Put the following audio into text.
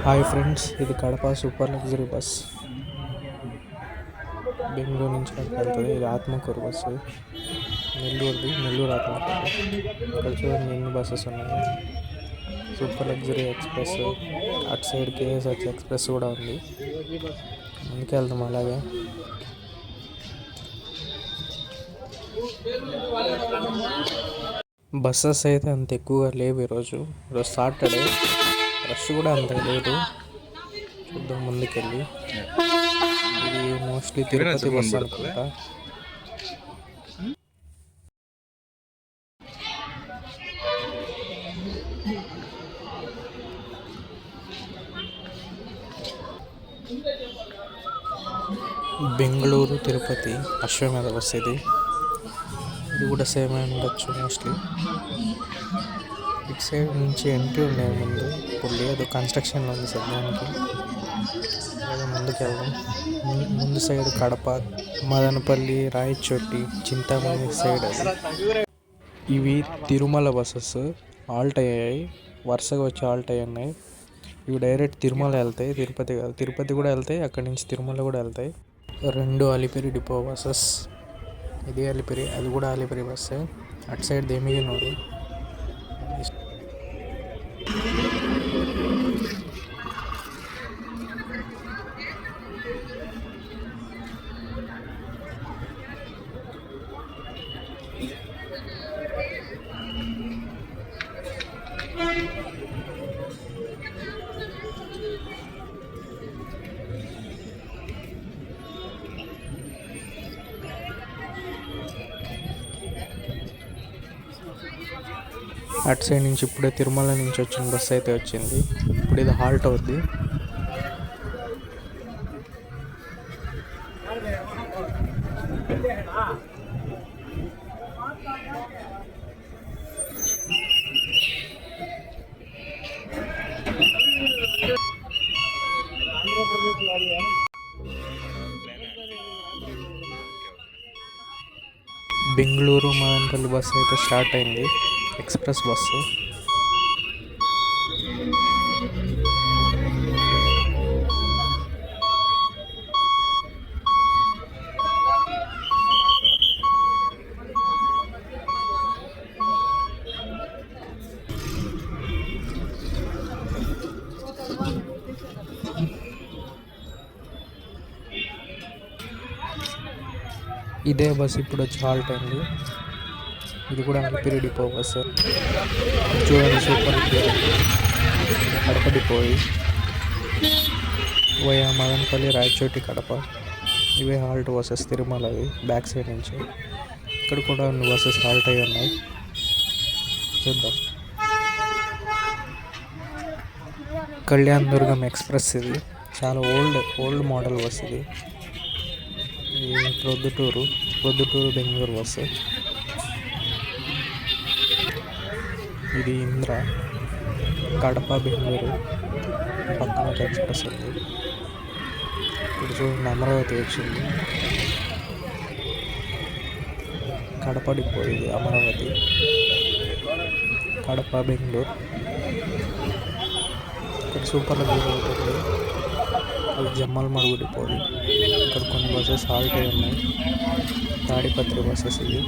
Hi friends, ఇది Kadapa super luxury bus. Bengaluru నుంచి అక్కడికి వెళ్తుంది. ఇది ఆత్మకూరు బస్సు, నెల్లూరు ఆత్మకూరు. ఇక్కడ చూడండి ఎన్ని బస్సెస్ ఉన్నాయి. సూపర్ లగ్జరీ ఎక్స్ప్రెస్, అటు సైడ్ కేఎస్ఆర్టీ ఎక్స్ప్రెస్ కూడా ఉంది. ముందుకు వెళ్తాం అలాగే. బస్సెస్ అయితే అంత ఎక్కువగా లేవు ఈరోజు సాటర్డే. రష్ కూడా అంత లేదు. చూద్దాం ముందుకెళ్ళి. ఇది మోస్ట్లీ తిరుపతి బస్ అనుకుంటా. బెంగళూరు తిరుపతి అశ్వమేధ బస్ ఇది కూడా సేమ్ ఉండొచ్చు మోస్ట్లీ. ఇటు సైడ్ నుంచి ఎంట్రీ ఉన్నాయి ముందు, ఇప్పుడు లేదు, కన్స్ట్రక్షన్లో ఉంది సద్యానికి. ముందుకు వెళ్దాం. ముందు సైడ్ కడప, మదనపల్లి, రాయచోటి, చింతామణి సైడ్ అది. ఇవి తిరుమల బస్సెస్ ఆల్ట్ అయ్యాయి, వరుసగా వచ్చి ఆల్ట్ అయ్యి ఉన్నాయి. ఇవి డైరెక్ట్ తిరుమల వెళ్తాయి, తిరుపతి కాదు. తిరుపతి కూడా వెళ్తాయి, అక్కడి నుంచి తిరుమల కూడా వెళ్తాయి. రెండు అలిపిరి డిపో బస్సెస్. ఇది అలిపిరి, అది కూడా అలిపిరి బస్సే. అటు సైడ్ దేమిగినూరు. అటు సైడ్ నుంచి ఇప్పుడే తిరుమల నుంచి వచ్చిన బస్సు అయితే వచ్చింది. ఇప్పుడు ఇది హాల్ట్ అవుద్ది. బెంగళూరు మదనపల్లి బస్సు అయితే స్టార్ట్ అయింది, ఎక్స్ప్రెస్ బస్సు. ఇదే బస్సు ఇప్పుడు వచ్చి హాల్ట్ అయింది. ఇది కూడా అలిపిరి డిపో బస్సు. చూడండి, super Kadapa depot. Via Madanapalle, Rayachoti, Kadapa. ఇవే హాల్ట్ బస్సెస్ తిరుమలవి బ్యాక్ సైడ్ నుంచి. ఇక్కడ కూడా బస్సెస్ హాల్ట్ అయ్యి ఉన్నాయి. చూద్దాం. కళ్యాణ్ దుర్గం ఎక్స్ప్రెస్. ఇది చాలా ఓల్డ్ మోడల్ బస్. ఇది ప్రొద్దుటూరు బెంగళూరు బస్సు. ఇది ఇంద్ర, కడప బెంగళూరు పక్కన ఎక్స్ప్రెస్ ఉంది. ఇప్పుడు చూడండి అమరావతి వచ్చింది. కడప డిపో ఇది అమరావతి, కడప బెంగళూరు. ఇక్కడ సూపర్ లగ్జరీ అవుతుంది. అది జమ్మల్ మడుగు డిపో. ఇక్కడ కొన్ని బస్సెస్ హాల్ట్ అయి ఉన్నాయి. తాడిపత్రి బస్సెస్ ఇవి.